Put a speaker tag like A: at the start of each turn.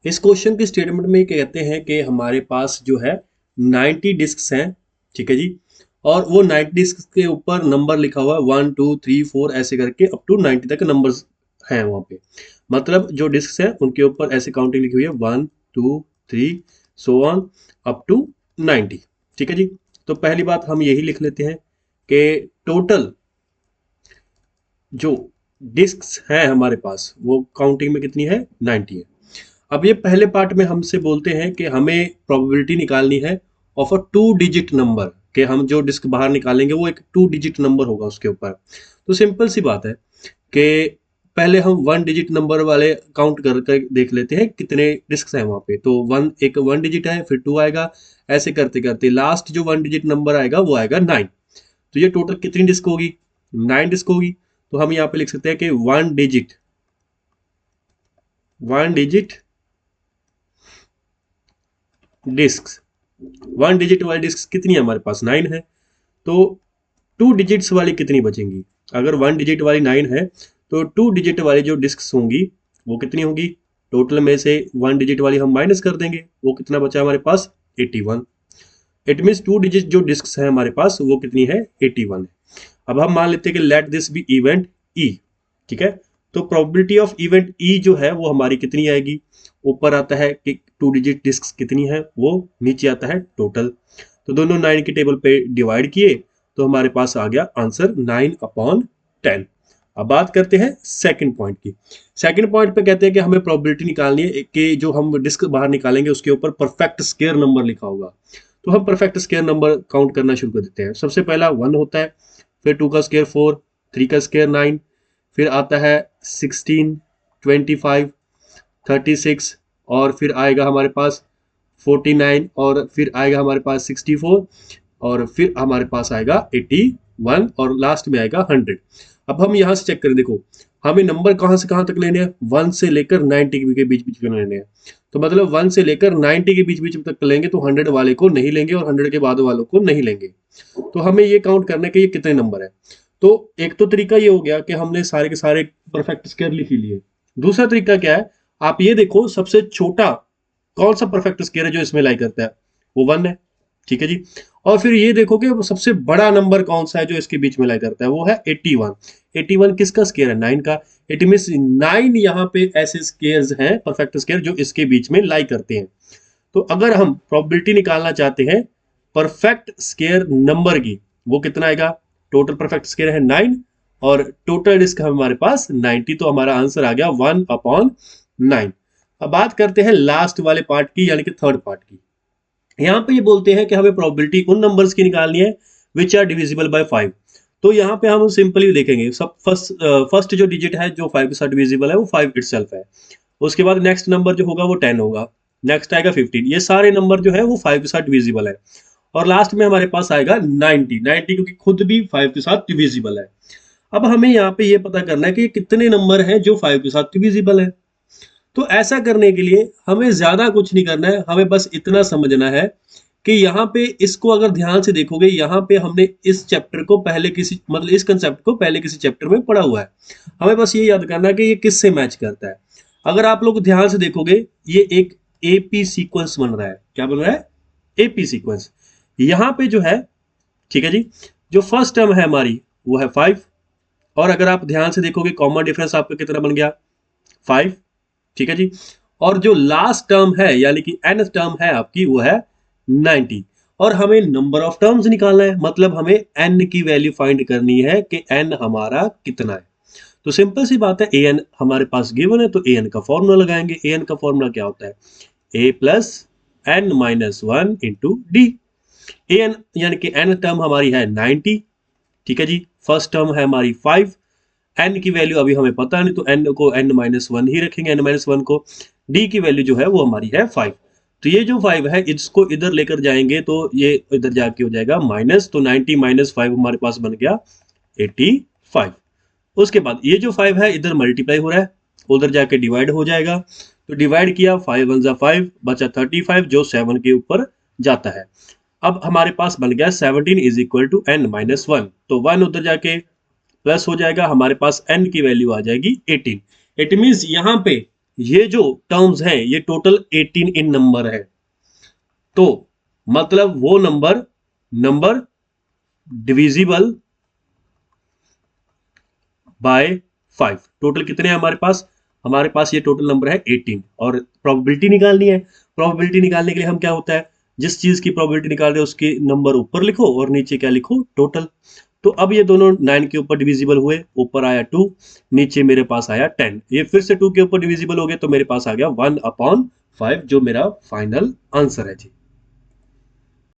A: इस क्वेश्चन की स्टेटमेंट में कहते हैं कि हमारे पास जो है 90 डिस्क्स हैं, ठीक है जी। और वो 90 डिस्क के ऊपर नंबर लिखा हुआ है 1 2 3 4 ऐसे करके अप टू 90 तक नंबर्स हैं वहाँ पे। मतलब जो डिस्क हैं उनके ऊपर ऐसे काउंटिंग लिखी हुई है 1 2 3 सो ऑन अप टू 90, ठीक है जी। तो पहली बात हम यही लिख लेते हैं कि टोटल जो डिस्क्स हैं हमारे पास वो काउंटिंग में कितनी है, 90 है। अब ये पहले पार्ट में हमसे बोलते हैं कि हमें प्रोबेबिलिटी निकालनी है ऑफ अ 2 डिजिट नंबर, कि हम जो डिस्क बाहर निकालेंगे वो एक 2 डिजिट नंबर होगा उसके ऊपर। तो सिंपल सी बात है कि पहले हम 1 डिजिट नंबर वाले काउंट कर देख लेते हैं कितने डिस्क हैं वहाँ पे। तो एक 1 डिजिट है, फिर 2 आएगा, ऐसे करते करते लास्ट जो 1 डिजिट नंबर आएगा वो आएगा 9। तो ये टोटल कितनी डिस्क होगी, 9 डिस्क होगी। तो हम यहाँ पे लिख सकते हैं कि वन डिजिट डिस्क, 1 डिजिट वाली डिस्क कितनी है हमारे पास, 9 है। तो 2 डिजिट्स वाली कितनी बचेंगी, अगर 1 डिजिट वाली 9 है तो 2 डिजिट वाली जो डिस्क होंगी वो कितनी होंगी, टोटल में से 1 डिजिट वाली हम माइनस कर देंगे, वो कितना बचा हमारे पास, 81। इट मीन्स 2 डिजिट जो डिस्क है हमारे पास वो कितनी है, 81 है। अब हम मान लेते हैं कि let this be event E, ठीक है। तो प्रोबेबिलिटी ऑफ इवेंट ई जो है वो हमारी कितनी आएगी, ऊपर आता है कि 2 डिजिट डिस्क कितनी है, वो नीचे आता है टोटल। तो दोनों 9 की टेबल पे डिवाइड किए तो हमारे पास आ गया आंसर 9/10। अब बात करते हैं सेकंड पॉइंट की। सेकंड पॉइंट पे कहते हैं कि हमें प्रोबेबिलिटी निकालनी है कि जो हम डिस्क बाहर निकालेंगे उसके ऊपर परफेक्ट स्क्वायर नंबर लिखा होगा। तो हम परफेक्ट स्क्वायर नंबर काउंट करना शुरू कर देते हैं। सबसे पहला 1 होता है, फिर 2 का स्क्वायर 4, 3 का स्क्वायर 9, फिर आता है 16, 25, 36, और फिर आएगा हमारे पास 49, और फिर आएगा हमारे पास 64, और फिर हमारे पास आएगा 81, और लास्ट में आएगा 100। अब हम यहाँ से चेक करें, देखो हमें नंबर कहाँ से कहाँ तक लेने हैं, 1 से लेकर 90 के बीच बीच में लेने हैं। तो मतलब 1 से लेकर 90 के बीच बीच तक लेंगे तो 100 वाले को नहीं लेंगे और 100 के बाद वालों को नहीं लेंगे। तो हमें ये काउंट करना है कि ये कितने नंबर है। तो एक तो तरीका ये हो गया कि हमने सारे के सारे परफेक्ट स्क्वायर लिख ही लिए। दूसरा तरीका क्या है, आप ये देखो सबसे छोटा कौन सा परफेक्ट स्क्वायर है जो इसमें लाई करता है, वो 1 है, ठीक है जी। और फिर ये देखो कि वो सबसे बड़ा नंबर कौन सा है जो इसके बीच में लाई करता है, वो है 81। 81 किसका स्क्वायर है, 9 का। इट मीन्स 9 यहाँ पे ऐसे स्क्वायर्स हैं परफेक्ट स्क्वायर जो इसके बीच में लाई करते हैं। तो अगर हम प्रोबेबिलिटी निकालना चाहते हैं परफेक्ट स्क्वायर नंबर की, वो कितना आएगा, टोटल परफेक्ट स्क्वायर है 9 और टोटल डिस्क हमारे पास 90, तो हमारा आंसर आ गया 1/9। अब बात करते हैं लास्ट वाले पार्ट की, यानी कि थर्ड पार्ट की। यहाँ पे ये बोलते हैं कि हमें प्रोबेबिलिटी उन नंबर्स की निकालनी है विच आर डिविजिबल बाय 5। तो यहाँ पे हम सिंपली देखेंगे, सब फर्स्ट जो डिजिट है जो 5 के साथ डिविजिबल है वो 5 इटसेल्फ है। उसके बाद नेक्स्ट नंबर जो होगा वो 10 होगा, नेक्स्ट आएगा 15। ये सारे नंबर जो है वो 5 के साथ डिविजिबल है। और लास्ट में हमारे पास आएगा 90 क्योंकि खुद भी 5 के साथ डिविजिबल है। अब हमें यहाँ पे ये पता करना है कि कितने नंबर हैं जो 5 के साथ डिविजिबल है। तो ऐसा करने के लिए हमें ज्यादा कुछ नहीं करना है, हमें बस इतना समझना है कि यहाँ पे इसको अगर ध्यान से देखोगे, यहाँ पे हमने इस चैप्टर को पहले किसी मतलब इस कंसेप्ट को पहले किसी चैप्टर में पढ़ा हुआ है। हमें बस ये याद करना है कि ये किससे मैच करता है। अगर आप लोग ध्यान से देखोगे, ये एक एपी सीक्वेंस बन रहा है। क्या बन रहा है, एपी सीक्वेंस। यहाँ पे जो है, ठीक है जी, जो फर्स्ट टर्म है हमारी वो है 5, और अगर आप ध्यान से देखोगे कॉमन डिफरेंस आपका कितना बन गया, 5, ठीक है जी। और जो लास्ट टर्म है यानी कि एन टर्म है आपकी वो है 90। और हमें नंबर ऑफ टर्म्स निकालना है, मतलब हमें एन की वैल्यू फाइंड करनी है कि एन हमारा कितना है। तो सिंपल सी बात है, ए एन हमारे पास गिवन है तो ए एन का फॉर्मूला लगाएंगे। ए एन का फॉर्मूला क्या होता है, A plus N minus 1 into D. A N यानी कि एन टर्म हमारी है 90, ठीक है जी। फर्स्ट टर्म है हमारी 5, एन की वैल्यू अभी हमें पता नहीं तो एन को n-1 ही रखेंगे, n-1 को। डी की वैल्यू जो है वो हमारी है 5। तो ये जो 5 है इसको इधर लेकर जाएंगे तो ये इधर जाके हो जाएगा माइनस, तो 90 माइनस 5 हमारे पास बन गया 85। उसके बाद ये जो 5 है इधर मल्टीप्लाई हो रहा है, उधर जाके डिवाइड हो जाएगा। तो डिवाइड किया, 5 1 जा 5, बचा 35 जो 7 के ऊपर जाता है। अब हमारे पास बन गया 17 इज इक्वल टू n-1। तो 1 उधर जाके प्लस हो जाएगा, हमारे पास n की वैल्यू आ जाएगी 18। इट मीन्स यहाँ पे ये जो टर्म्स हैं ये टोटल 18 इन नंबर है, तो मतलब वो नंबर डिविजिबल बाय 5। टोटल कितने हैं हमारे पास? हमारे पास ये टोटल नंबर है 18 और प्रोबेबिलिटी निकालनी है। प्रोबेबिलिटी निकालने के लिए हम क्या होता है, जिस चीज की प्रोबेबिलिटी निकाल रहे हो उसके नंबर ऊपर लिखो और नीचे क्या लिखो, टोटल। तो अब ये दोनों 9 के ऊपर डिविजिबल हुए, ऊपर आया 2, नीचे मेरे पास आया 10। ये फिर से 2 के ऊपर डिविजिबल हो गए तो मेरे पास आ गया 1/5 जो मेरा फाइनल आंसर है जी।